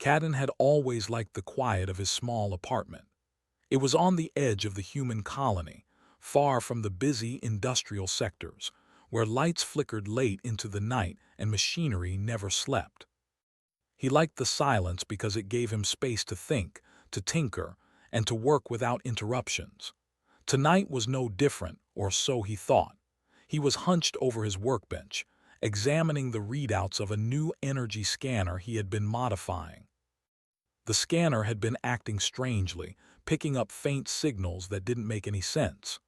Cadden had always liked the quiet of his small apartment. It was on the edge of the human colony, far from the busy industrial sectors, where lights flickered late into the night and machinery never slept. He liked the silence because it gave him space to think, to tinker, and to work without interruptions. Tonight was no different, or so he thought. He was hunched over his workbench, examining the readouts of a new energy scanner he had been modifying. The scanner had been acting strangely, picking up faint signals that didn't make any sense.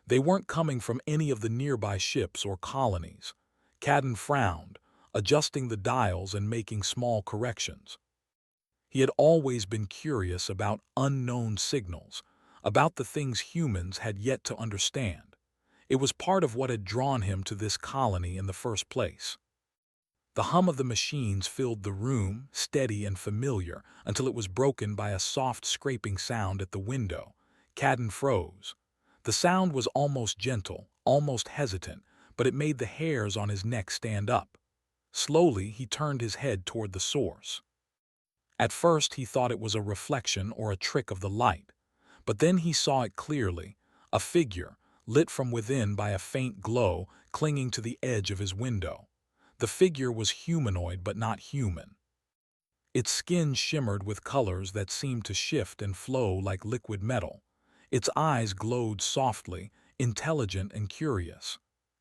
They weren't coming from any of the nearby ships or colonies. Cadden frowned, adjusting the dials and making small corrections. He had always been curious about unknown signals, about the things humans had yet to understand. It was part of what had drawn him to this colony in the first place. The hum of the machines filled the room, steady and familiar, until it was broken by a soft scraping sound at the window. Cadden froze. The sound was almost gentle, almost hesitant, but it made the hairs on his neck stand up. Slowly, he turned his head toward the source. At first, he thought it was a reflection or a trick of the light, but then he saw it clearly, a figure, lit from within by a faint glow, clinging to the edge of his window. The figure was humanoid but not human. Its skin shimmered with colors that seemed to shift and flow like liquid metal. Its eyes glowed softly, intelligent and curious.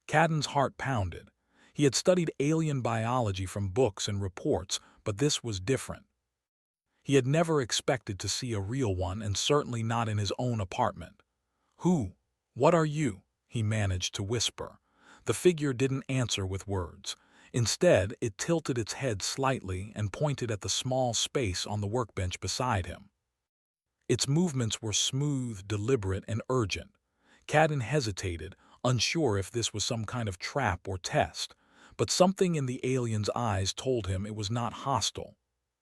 Cadden's heart pounded. He had studied alien biology from books and reports, but this was different. He had never expected to see a real one, and certainly not in his own apartment. "Who? What are you?" he managed to whisper. The figure didn't answer with words. Instead, it tilted its head slightly and pointed at the small space on the workbench beside him. Its movements were smooth, deliberate, and urgent. Cadden hesitated, unsure if this was some kind of trap or test, but something in the alien's eyes told him it was not hostile.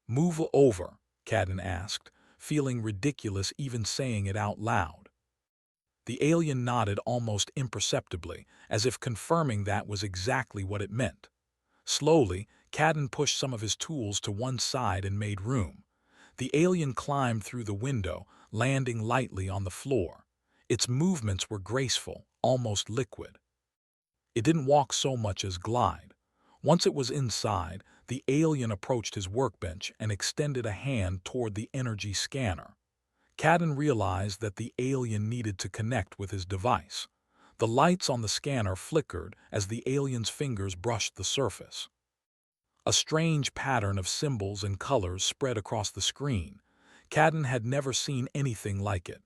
"Move over," Cadden asked, feeling ridiculous even saying it out loud. The alien nodded almost imperceptibly, as if confirming that was exactly what it meant. Slowly, Cadden pushed some of his tools to one side and made room. The alien climbed through the window, landing lightly on the floor. Its movements were graceful, almost liquid. It didn't walk so much as glide. Once it was inside, the alien approached his workbench and extended a hand toward the energy scanner. Cadden realized that the alien needed to connect with his device. The lights on the scanner flickered as the alien's fingers brushed the surface. A strange pattern of symbols and colors spread across the screen. Cadden had never seen anything like it.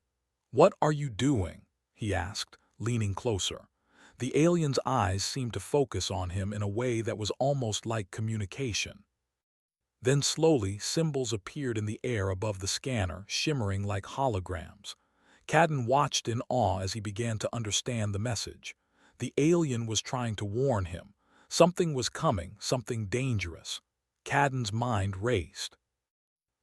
"What are you doing?" he asked, leaning closer. The alien's eyes seemed to focus on him in a way that was almost like communication. Then slowly, symbols appeared in the air above the scanner, shimmering like holograms. Cadden watched in awe as he began to understand the message. The alien was trying to warn him. Something was coming, something dangerous. Cadden's mind raced.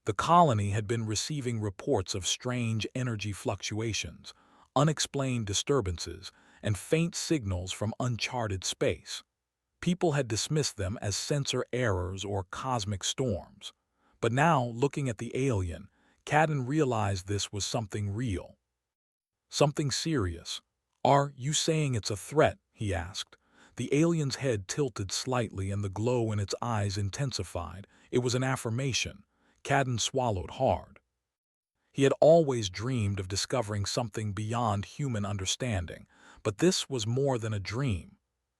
The colony had been receiving reports of strange energy fluctuations, unexplained disturbances, and faint signals from uncharted space. People had dismissed them as sensor errors or cosmic storms. But now, looking at the alien, Cadden realized this was something real. Something serious. "Are you saying it's a threat?" he asked. The alien's head tilted slightly and the glow in its eyes intensified. It was an affirmation. Cadden swallowed hard. He had always dreamed of discovering something beyond human understanding, but this was more than a dream.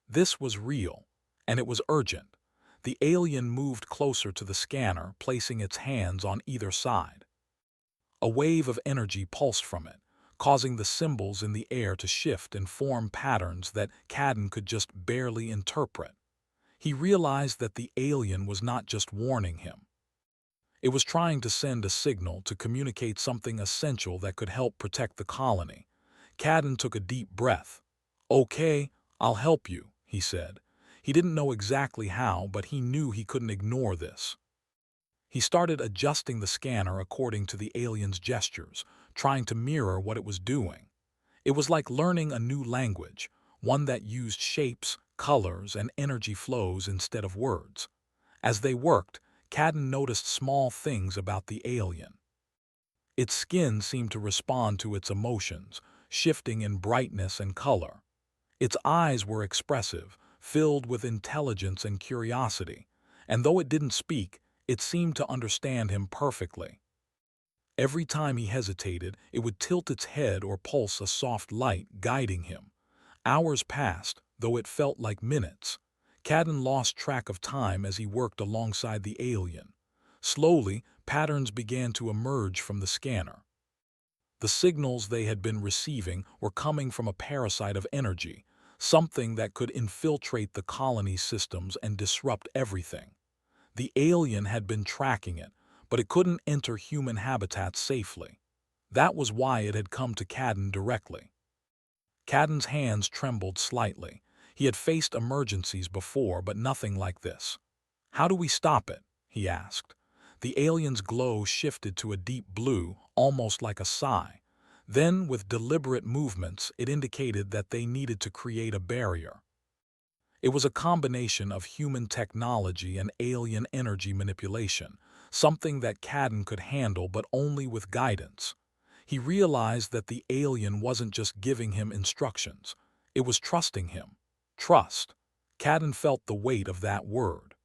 This was real, and it was urgent. The alien moved closer to the scanner, placing its hands on either side. A wave of energy pulsed from it, causing the symbols in the air to shift and form patterns that Cadden could just barely interpret. He realized that the alien was not just warning him. It was trying to send a signal to communicate something essential that could help protect the colony. Cadden took a deep breath. "Okay, I'll help you," he said. He didn't know exactly how, but he knew he couldn't ignore this. He started adjusting the scanner according to the alien's gestures, trying to mirror what it was doing. It was like learning a new language, one that used shapes, colors, and energy flows instead of words. As they worked, Cadden noticed small things about the alien. Its skin seemed to respond to its emotions, shifting in brightness and color. Its eyes were expressive, filled with intelligence and curiosity, and though it didn't speak, it seemed to understand him perfectly. Every time he hesitated, it would tilt its head or pulse a soft light, guiding him. Hours passed, though it felt like minutes. Cadden lost track of time as he worked alongside the alien. Slowly, patterns began to emerge from the scanner. The signals they had been receiving were coming from a parasite of energy, something that could infiltrate the colony's systems and disrupt everything. The alien had been tracking it, but it couldn't enter human habitats safely. That was why it had come to Cadden directly. Cadden's hands trembled slightly. He had faced emergencies before, but nothing like this. "How do we stop it?" he asked. The alien's glow shifted to a deep blue, almost like a sigh. Then, with deliberate movements, it indicated that they needed to create a barrier. It was a combination of human technology and alien energy manipulation, something that Cadden could handle but only with guidance. He realized that the alien wasn't just giving him instructions, it was trusting him. Trust. Cadden felt the weight of that word.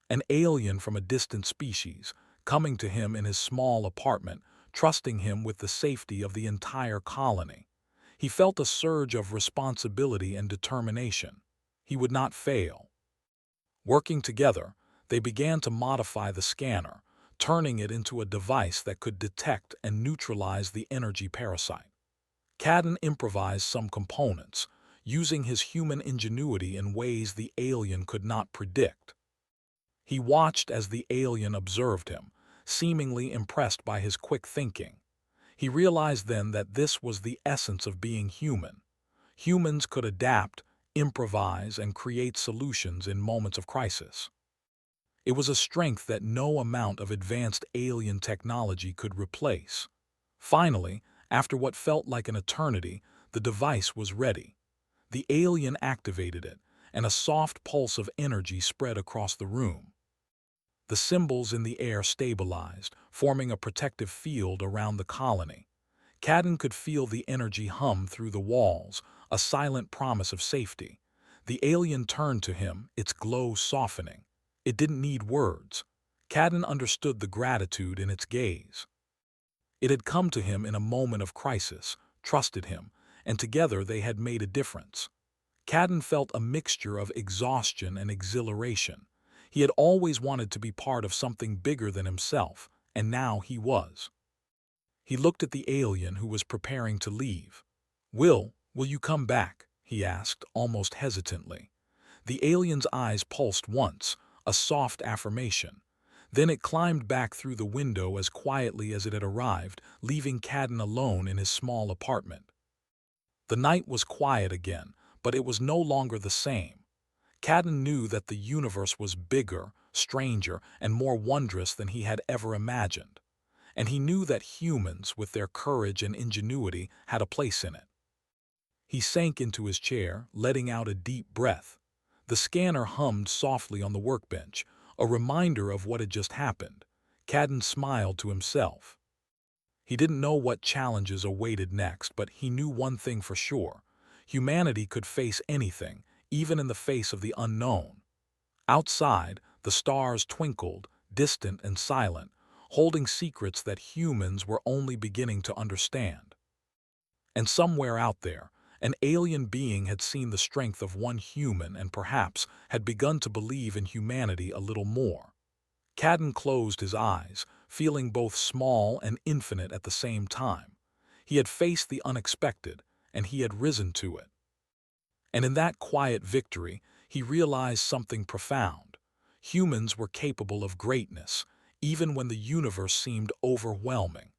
An alien from a distant species, coming to him in his small apartment, trusting him with the safety of the entire colony. He felt a surge of responsibility and determination. He would not fail. Working together, they began to modify the scanner, turning it into a device that could detect and neutralize the energy parasite. Cadden improvised some components, using his human ingenuity in ways the alien could not predict. He watched as the alien observed him, seemingly impressed by his quick thinking. He realized then that this was the essence of being human. Humans could adapt, improvise, and create solutions in moments of crisis. It was a strength that no amount of advanced alien technology could replace. Finally, after what felt like an eternity, the device was ready. The alien activated it, and a soft pulse of energy spread across the room. The symbols in the air stabilized, forming a protective field around the colony. Cadden could feel the energy hum through the walls, a silent promise of safety. The alien turned to him, its glow softening. It didn't need words. Cadden understood the gratitude in its gaze. It had come to him in a moment of crisis, trusted him, and together they had made a difference. Cadden felt a mixture of exhaustion and exhilaration. He had always wanted to be part of something bigger than himself, and now he was. He looked at the alien who was preparing to leave. Will you come back?" he asked, almost hesitantly. The alien's eyes pulsed once, a soft affirmation. Then it climbed back through the window as quietly as it had arrived, leaving Cadden alone in his small apartment. The night was quiet again, but it was no longer the same. Cadden knew that the universe was bigger, stranger, and more wondrous than he had ever imagined. And he knew that humans, with their courage and ingenuity, had a place in it. He sank into his chair, letting out a deep breath. The scanner hummed softly on the workbench, a reminder of what had just happened. Cadden smiled to himself. He didn't know what challenges awaited next, but he knew one thing for sure. Humanity could face anything, even in the face of the unknown. Outside, the stars twinkled, distant and silent, holding secrets that humans were only beginning to understand. And somewhere out there, an alien being had seen the strength of one human and perhaps had begun to believe in humanity a little more. Cadden closed his eyes, feeling both small and infinite at the same time. He had faced the unexpected, and he had risen to it. And in that quiet victory, he realized something profound. Humans were capable of greatness, even when the universe seemed overwhelming.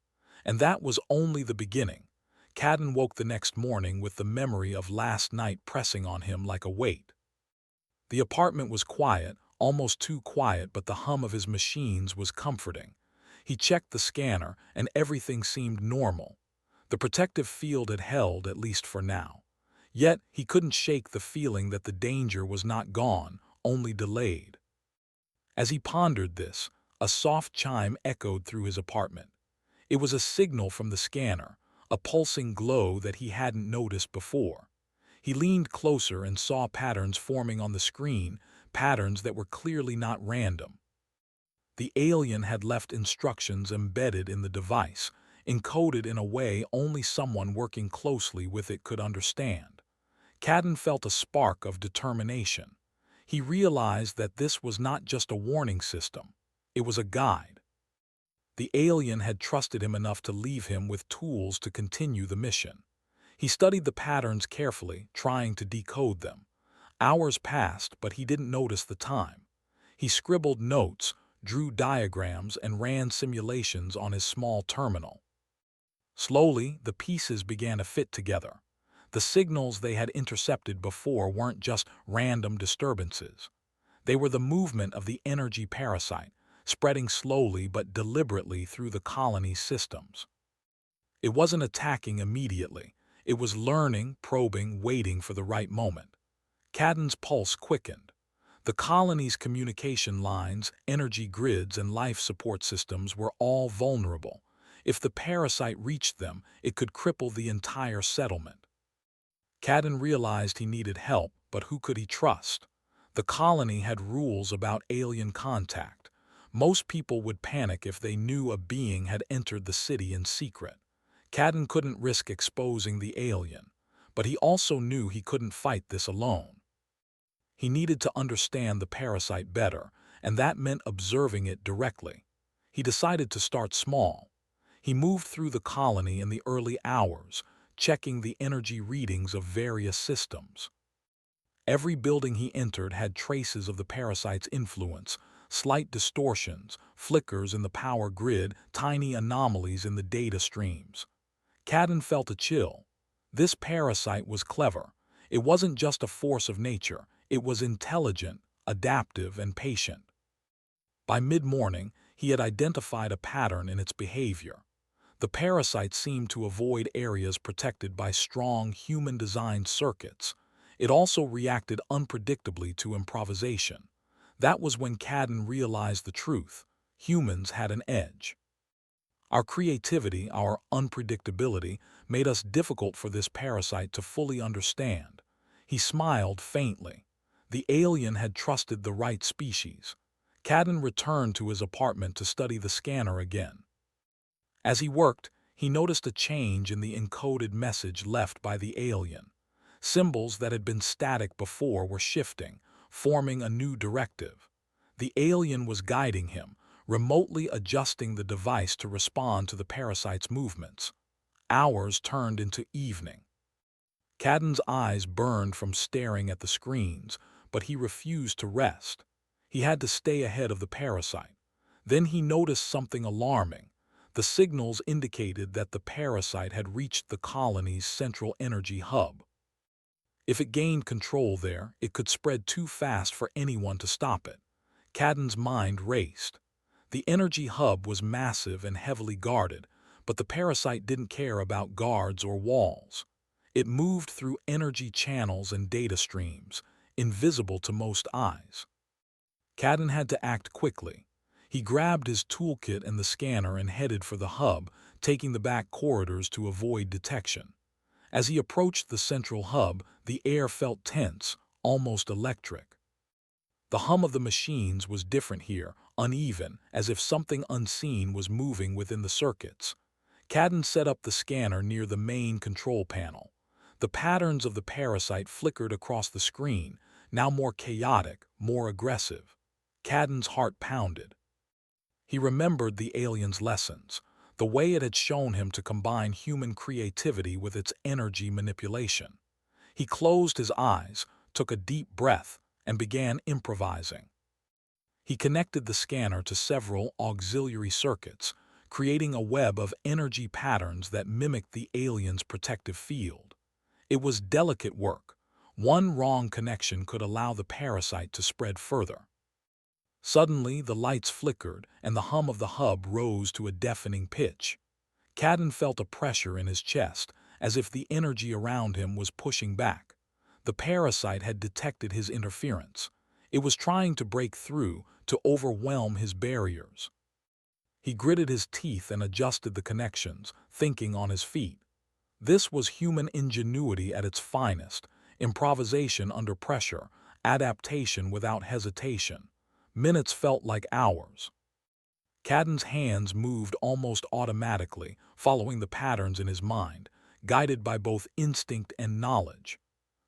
And that was only the beginning. Cadden woke the next morning with the memory of last night pressing on him like a weight. The apartment was quiet, almost too quiet, but the hum of his machines was comforting. He checked the scanner, and everything seemed normal. The protective field had held, at least for now. Yet he couldn't shake the feeling that the danger was not gone, only delayed. As he pondered this, a soft chime echoed through his apartment. It was a signal from the scanner, a pulsing glow that he hadn't noticed before. He leaned closer and saw patterns forming on the screen, patterns that were clearly not random. The alien had left instructions embedded in the device, encoded in a way only someone working closely with it could understand. Cadden felt a spark of determination. He realized that this was not just a warning system, it was a guide. The alien had trusted him enough to leave him with tools to continue the mission. He studied the patterns carefully, trying to decode them. Hours passed, but he didn't notice the time. He scribbled notes, drew diagrams, and ran simulations on his small terminal. Slowly, the pieces began to fit together. The signals they had intercepted before weren't just random disturbances. They were the movement of the energy parasite, spreading slowly but deliberately through the colony's systems. It wasn't attacking immediately. It was learning, probing, waiting for the right moment. Cadden's pulse quickened. The colony's communication lines, energy grids, and life support systems were all vulnerable. If the parasite reached them, it could cripple the entire settlement. Cadden realized he needed help, but who could he trust? The colony had rules about alien contact. Most people would panic if they knew a being had entered the city in secret. Cadden couldn't risk exposing the alien, but he also knew he couldn't fight this alone. He needed to understand the parasite better, and that meant observing it directly. He decided to start small. He moved through the colony in the early hours, checking the energy readings of various systems. Every building he entered had traces of the parasite's influence, slight distortions, flickers in the power grid, tiny anomalies in the data streams. Cadden felt a chill. This parasite was clever. It wasn't just a force of nature, it was intelligent, adaptive, and patient. By mid-morning, he had identified a pattern in its behavior. The parasite seemed to avoid areas protected by strong, human-designed circuits. It also reacted unpredictably to improvisation. That was when Cadden realized the truth. Humans had an edge. Our creativity, our unpredictability, made us difficult for this parasite to fully understand. He smiled faintly. The alien had trusted the right species. Cadden returned to his apartment to study the scanner again. As he worked, he noticed a change in the encoded message left by the alien. Symbols that had been static before were shifting, forming a new directive. The alien was guiding him, remotely adjusting the device to respond to the parasite's movements. Hours turned into evening. Cadden's eyes burned from staring at the screens, but he refused to rest. He had to stay ahead of the parasite. Then he noticed something alarming. The signals indicated that the parasite had reached the colony's central energy hub. If it gained control there, it could spread too fast for anyone to stop it. Cadden's mind raced. The energy hub was massive and heavily guarded, but the parasite didn't care about guards or walls. It moved through energy channels and data streams, invisible to most eyes. Cadden had to act quickly. He grabbed his toolkit and the scanner and headed for the hub, taking the back corridors to avoid detection. As he approached the central hub, the air felt tense, almost electric. The hum of the machines was different here, uneven, as if something unseen was moving within the circuits. Cadden set up the scanner near the main control panel. The patterns of the parasite flickered across the screen, now more chaotic, more aggressive. Cadden's heart pounded. He remembered the alien's lessons, the way it had shown him to combine human creativity with its energy manipulation. He closed his eyes, took a deep breath, and began improvising. He connected the scanner to several auxiliary circuits, creating a web of energy patterns that mimicked the alien's protective field. It was delicate work. One wrong connection could allow the parasite to spread further. Suddenly, the lights flickered, and the hum of the hub rose to a deafening pitch. Cadden felt a pressure in his chest, as if the energy around him was pushing back. The parasite had detected his interference. It was trying to break through, to overwhelm his barriers. He gritted his teeth and adjusted the connections, thinking on his feet. This was human ingenuity at its finest, improvisation under pressure, adaptation without hesitation. Minutes felt like hours. Cadden's hands moved almost automatically, following the patterns in his mind, guided by both instinct and knowledge.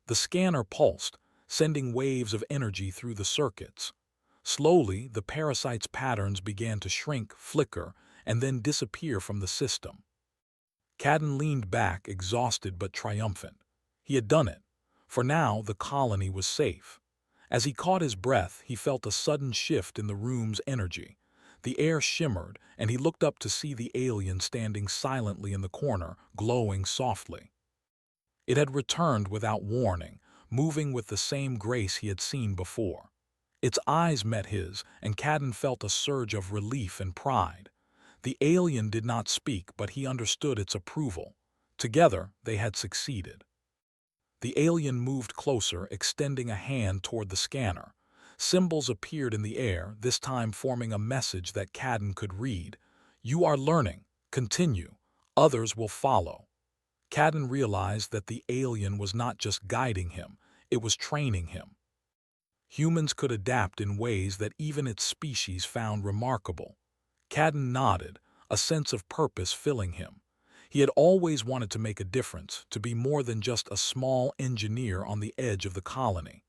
The scanner pulsed, sending waves of energy through the circuits. Slowly, the parasite's patterns began to shrink, flicker, and then disappear from the system. Cadden leaned back, exhausted but triumphant. He had done it. For now, the colony was safe. As he caught his breath, he felt a sudden shift in the room's energy. The air shimmered, and he looked up to see the alien standing silently in the corner, glowing softly. It had returned without warning, moving with the same grace he had seen before. Its eyes met his, and Cadden felt a surge of relief and pride. The alien did not speak, but he understood its approval. Together, they had succeeded. The alien moved closer, extending a hand toward the scanner. Symbols appeared in the air, this time forming a message that Cadden could read. "You are learning. Continue. Others will follow." Cadden realized that the alien was not just guiding him, it was training him. Humans could adapt in ways that even its species found remarkable. Cadden nodded, a sense of purpose filling him. He had always wanted to make a difference, to be more than just a small engineer on the edge of the colony.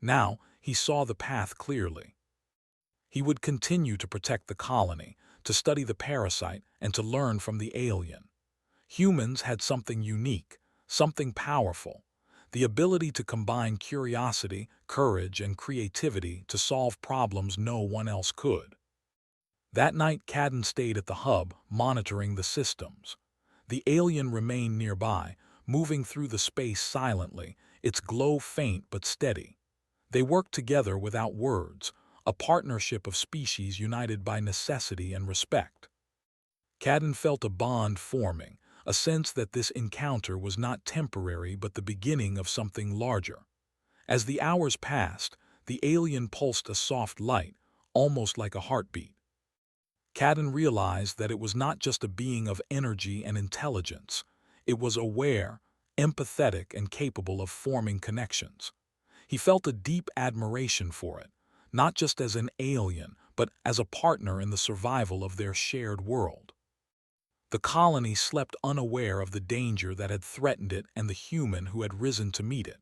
Now, he saw the path clearly. He would continue to protect the colony, to study the parasite, and to learn from the alien. Humans had something unique, something powerful, the ability to combine curiosity, courage, and creativity to solve problems no one else could. That night, Cadden stayed at the hub, monitoring the systems. The alien remained nearby, moving through the space silently, its glow faint but steady. They worked together without words, a partnership of species united by necessity and respect. Cadden felt a bond forming, a sense that this encounter was not temporary but the beginning of something larger. As the hours passed, the alien pulsed a soft light, almost like a heartbeat. Cadden realized that it was not just a being of energy and intelligence. It was aware, empathetic, and capable of forming connections. He felt a deep admiration for it, not just as an alien, but as a partner in the survival of their shared world. The colony slept unaware of the danger that had threatened it and the human who had risen to meet it.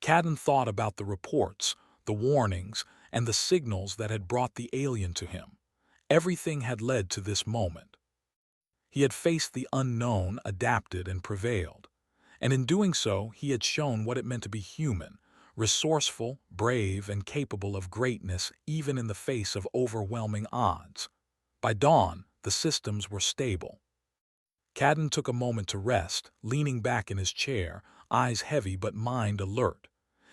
Cadden thought about the reports, the warnings, and the signals that had brought the alien to him. Everything had led to this moment. He had faced the unknown, adapted, and prevailed. And in doing so, he had shown what it meant to be human, resourceful, brave, and capable of greatness even in the face of overwhelming odds. By dawn, the systems were stable. Cadden took a moment to rest, leaning back in his chair, eyes heavy but mind alert.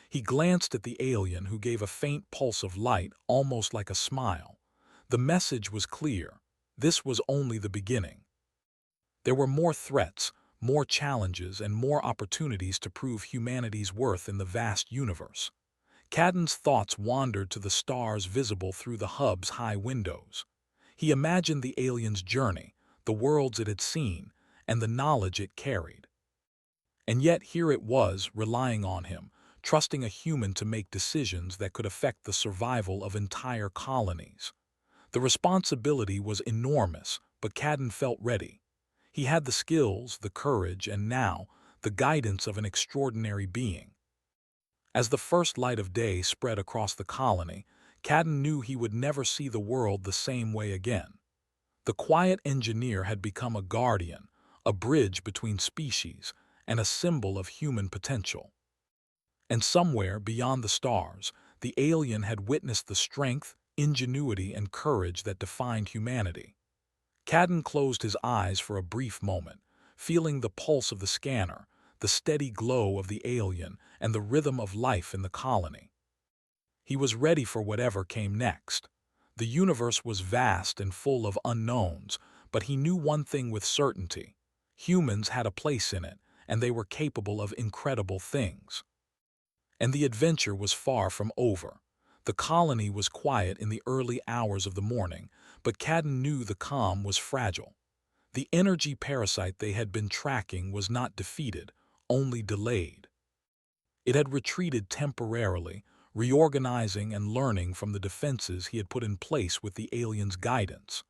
He glanced at the alien, who gave a faint pulse of light, almost like a smile. The message was clear. This was only the beginning. There were more threats, more challenges, and more opportunities to prove humanity's worth in the vast universe. Cadden's thoughts wandered to the stars visible through the hub's high windows. He imagined the alien's journey, the worlds it had seen, and the knowledge it carried. And yet here it was, relying on him, trusting a human to make decisions that could affect the survival of entire colonies. The responsibility was enormous, but Cadden felt ready. He had the skills, the courage, and now, the guidance of an extraordinary being. As the first light of day spread across the colony, Cadden knew he would never see the world the same way again. The quiet engineer had become a guardian, a bridge between species, and a symbol of human potential. And somewhere beyond the stars, the alien had witnessed the strength, ingenuity, and courage that defined humanity. Cadden closed his eyes for a brief moment, feeling the pulse of the scanner, the steady glow of the alien, and the rhythm of life in the colony. He was ready for whatever came next. The universe was vast and full of unknowns, but he knew one thing with certainty. Humans had a place in it, and they were capable of incredible things. And the adventure was far from over. The colony was quiet in the early hours of the morning, but Cadden knew the calm was fragile. The energy parasite they had been tracking was not defeated, only delayed. It had retreated temporarily, reorganizing and learning from the defenses he had put in place with the aliens' guidance.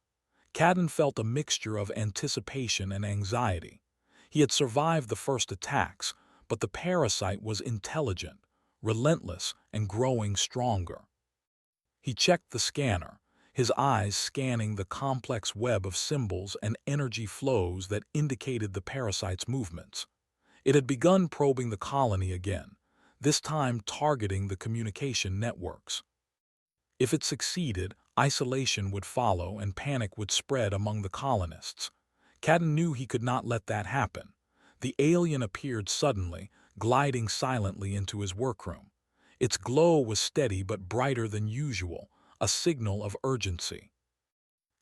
Cadden felt a mixture of anticipation and anxiety. He had survived the first attacks, but the parasite was intelligent, relentless, and growing stronger. He checked the scanner, his eyes scanning the complex web of symbols and energy flows that indicated the parasite's movements. It had begun probing the colony again, this time targeting the communication networks. If it succeeded, isolation would follow and panic would spread among the colonists. Cadden knew he could not let that happen. The alien appeared suddenly, gliding silently into his workroom. Its glow was steady but brighter than usual, a signal of urgency.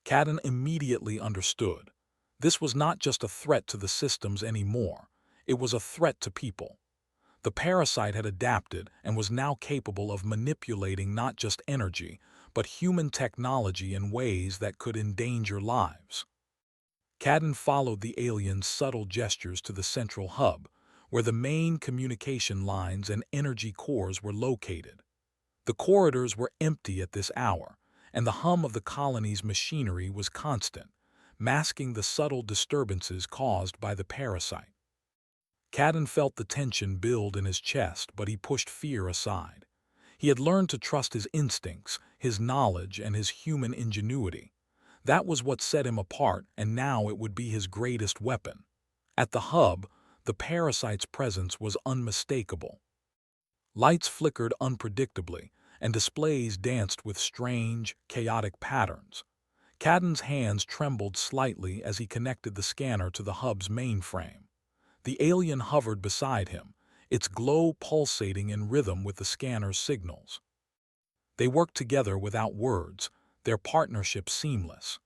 Cadden immediately understood. This was not just a threat to the systems anymore. It was a threat to people. The parasite had adapted and was now capable of manipulating not just energy, but human technology in ways that could endanger lives. Cadden followed the alien's subtle gestures to the central hub, where the main communication lines and energy cores were located. The corridors were empty at this hour, and the hum of the colony's machinery was constant, masking the subtle disturbances caused by the parasite. Cadden felt the tension build in his chest, but he pushed fear aside. He had learned to trust his instincts, his knowledge, and his human ingenuity. That was what set him apart, and now it would be his greatest weapon. At the hub, the parasite's presence was unmistakable. Lights flickered unpredictably, and displays danced with strange, chaotic patterns. Cadden's hands trembled slightly as he connected the scanner to the hub's mainframe. The alien hovered beside him, its glow pulsating in rhythm with the scanner's signals. They worked together without words, their partnership seamless.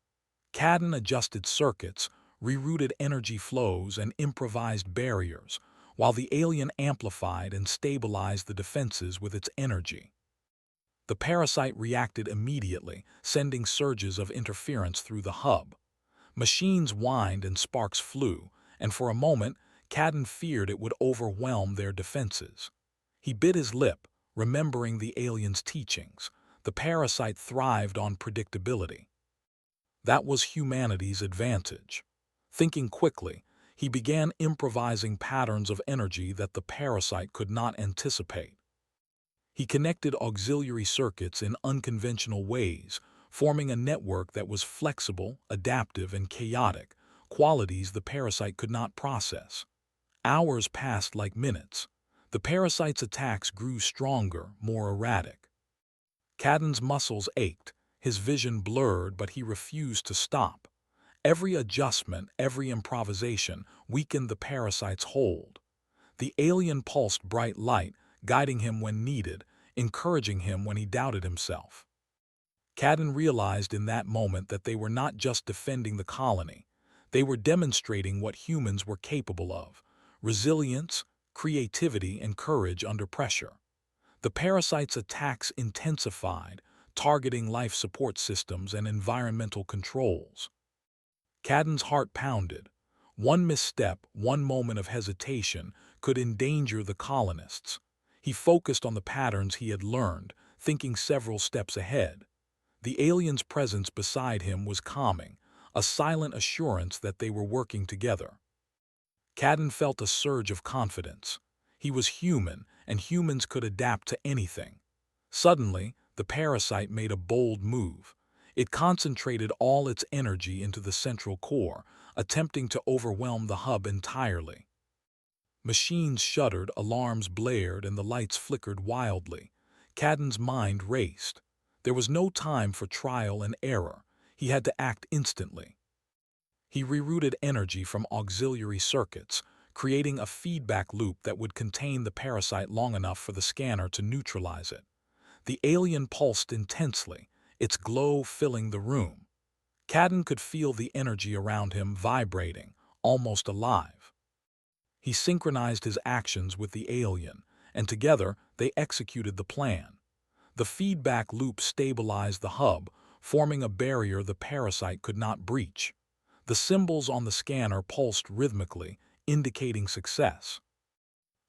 Cadden adjusted circuits, rerouted energy flows, and improvised barriers, while the alien amplified and stabilized the defenses with its energy. The parasite reacted immediately, sending surges of interference through the hub. Machines whined and sparks flew, and for a moment, Cadden feared it would overwhelm their defenses. He bit his lip, remembering the alien's teachings. The parasite thrived on predictability. That was humanity's advantage. Thinking quickly, he began improvising patterns of energy that the parasite could not anticipate. He connected auxiliary circuits in unconventional ways, forming a network that was flexible, adaptive, and chaotic, qualities the parasite could not process. Hours passed like minutes. The parasite's attacks grew stronger, more erratic. Cadden's muscles ached, his vision blurred, but he refused to stop. Every adjustment, every improvisation weakened the parasite's hold. The alien pulsed bright light, guiding him when needed, encouraging him when he doubted himself. Cadden realized in that moment that they were not just defending the colony. They were demonstrating what humans were capable of: resilience, creativity, and courage under pressure. The parasite's attacks intensified, targeting life support systems and environmental controls. Cadden's heart pounded. One misstep, one moment of hesitation, could endanger the colonists. He focused on the patterns he had learned, thinking several steps ahead. The alien's presence beside him was calming, a silent assurance that they were working together. Cadden felt a surge of confidence. He was human, and humans could adapt to anything. Suddenly, the parasite made a bold move. It concentrated all its energy into the central core, attempting to overwhelm the hub entirely. Machines shuddered, alarms blared, and the lights flickered wildly. Cadden's mind raced. There was no time for trial and error. He had to act instantly. He rerouted energy from auxiliary circuits, creating a feedback loop that would contain the parasite long enough for the scanner to neutralize it. The alien pulsed intensely, its glow filling the room. Cadden could feel the energy around him vibrating, almost alive. He synchronized his actions with the alien, and together they executed the plan. The feedback loop stabilized the hub, forming a barrier the parasite could not breach. The symbols on the scanner pulsed rhythmically, indicating success.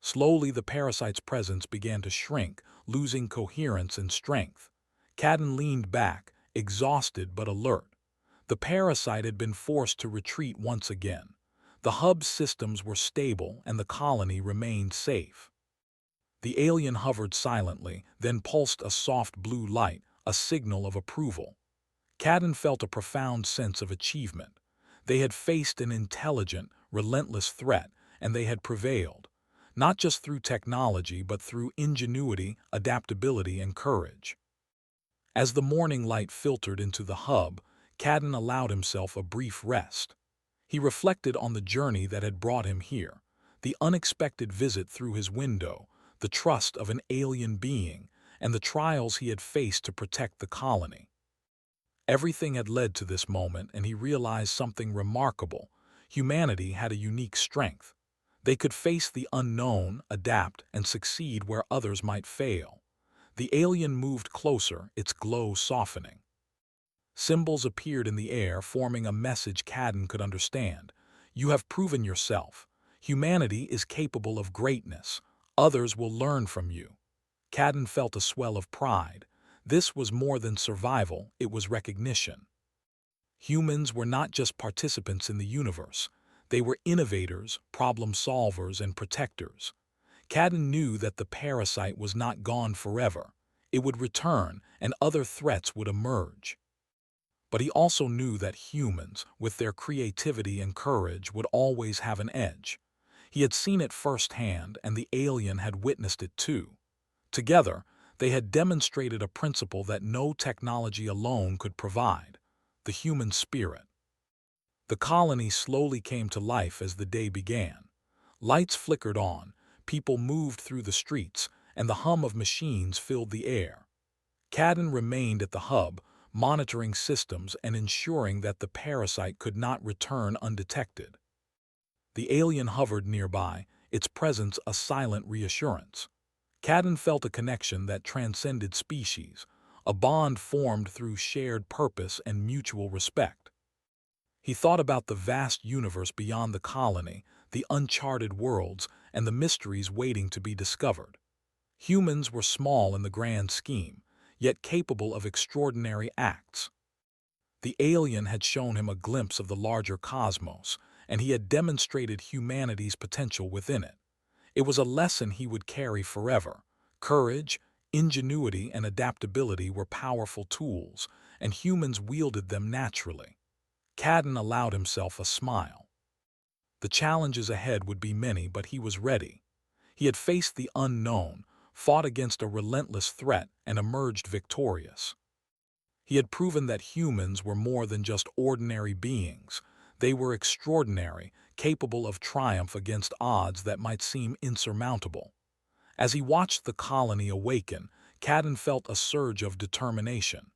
Slowly, the parasite's presence began to shrink, losing coherence and strength. Cadden leaned back, exhausted but alert. The parasite had been forced to retreat once again. The hub's systems were stable and the colony remained safe. The alien hovered silently, then pulsed a soft blue light, a signal of approval. Cadden felt a profound sense of achievement. They had faced an intelligent, relentless threat, and they had prevailed, not just through technology but through ingenuity, adaptability, and courage. As the morning light filtered into the hub, Cadden allowed himself a brief rest. He reflected on the journey that had brought him here, the unexpected visit through his window, the trust of an alien being, and the trials he had faced to protect the colony. Everything had led to this moment, and he realized something remarkable. Humanity had a unique strength. They could face the unknown, adapt, and succeed where others might fail. The alien moved closer, its glow softening. Symbols appeared in the air, forming a message Cadden could understand. You have proven yourself. Humanity is capable of greatness. Others will learn from you. Cadden felt a swell of pride. This was more than survival, it was recognition. Humans were not just participants in the universe. They were innovators, problem solvers, and protectors. Cadden knew that the parasite was not gone forever. It would return, and other threats would emerge. But he also knew that humans, with their creativity and courage, would always have an edge. He had seen it firsthand, and the alien had witnessed it too. Together, they had demonstrated a principle that no technology alone could provide: the human spirit. The colony slowly came to life as the day began. Lights flickered on, people moved through the streets, and the hum of machines filled the air. Cadden remained at the hub, monitoring systems and ensuring that the parasite could not return undetected. The alien hovered nearby, its presence a silent reassurance. Cadden felt a connection that transcended species, a bond formed through shared purpose and mutual respect. He thought about the vast universe beyond the colony, the uncharted worlds, and the mysteries waiting to be discovered. Humans were small in the grand scheme, yet capable of extraordinary acts. The alien had shown him a glimpse of the larger cosmos, and he had demonstrated humanity's potential within it. It was a lesson he would carry forever. Courage, ingenuity, and adaptability were powerful tools, and humans wielded them naturally. Cadden allowed himself a smile. The challenges ahead would be many, but he was ready. He had faced the unknown, fought against a relentless threat, and emerged victorious. He had proven that humans were more than just ordinary beings. They were extraordinary, capable of triumph against odds that might seem insurmountable. As he watched the colony awaken, Cadden felt a surge of determination.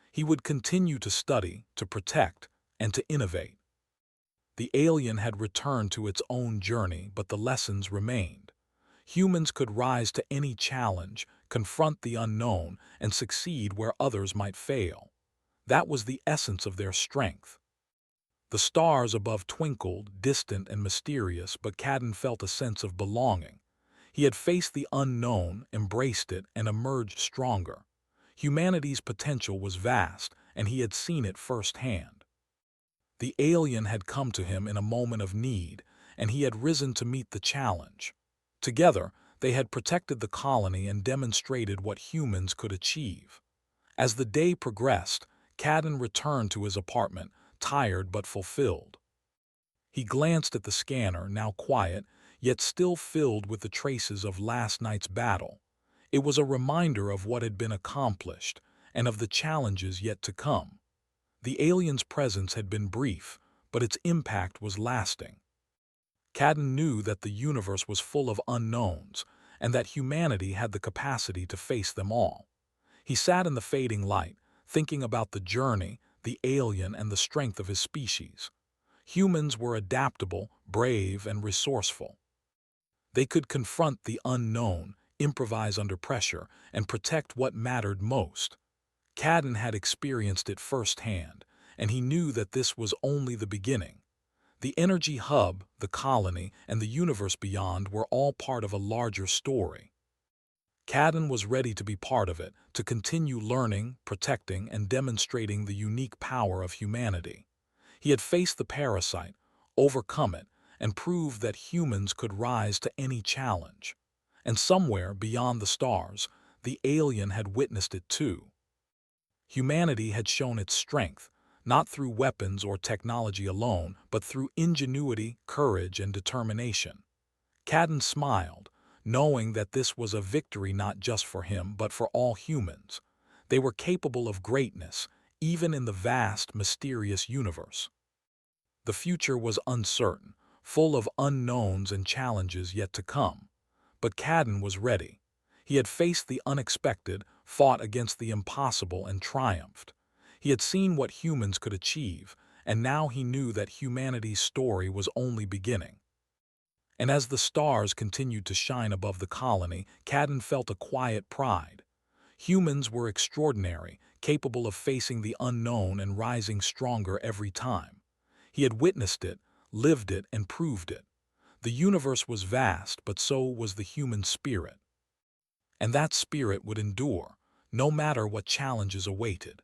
He would continue to study, to protect, and to innovate. The alien had returned to its own journey, but the lessons remained. Humans could rise to any challenge, confront the unknown, and succeed where others might fail. That was the essence of their strength. The stars above twinkled, distant and mysterious, but Cadden felt a sense of belonging. He had faced the unknown, embraced it, and emerged stronger. Humanity's potential was vast, and he had seen it firsthand. The alien had come to him in a moment of need, and he had risen to meet the challenge. Together, they had protected the colony and demonstrated what humans could achieve. As the day progressed, Cadden returned to his apartment, tired but fulfilled. He glanced at the scanner, now quiet, yet still filled with the traces of last night's battle. It was a reminder of what had been accomplished, and of the challenges yet to come. The alien's presence had been brief, but its impact was lasting. Cadden knew that the universe was full of unknowns, and that humanity had the capacity to face them all. He sat in the fading light, thinking about the journey, the alien, and the strength of his species. Humans were adaptable, brave, and resourceful. They could confront the unknown, improvise under pressure, and protect what mattered most. Cadden had experienced it firsthand, and he knew that this was only the beginning. The energy hub, the colony, and the universe beyond were all part of a larger story. Cadden was ready to be part of it, to continue learning, protecting, and demonstrating the unique power of humanity. He had faced the parasite, overcome it, and proved that humans could rise to any challenge. And somewhere beyond the stars, the alien had witnessed it too. Humanity had shown its strength, not through weapons or technology alone, but through ingenuity, courage, and determination. Cadden smiled, knowing that this was a victory not just for him, but for all humans. They were capable of greatness, even in the vast, mysterious universe. The future was uncertain, full of unknowns and challenges yet to come. But Cadden was ready. He had faced the unexpected, fought against the impossible, and triumphed. He had seen what humans could achieve, and now he knew that humanity's story was only beginning. And as the stars continued to shine above the colony, Cadden felt a quiet pride. Humans were extraordinary, capable of facing the unknown and rising stronger every time. He had witnessed it, lived it, and proved it. The universe was vast, but so was the human spirit. And that spirit would endure, no matter what challenges awaited.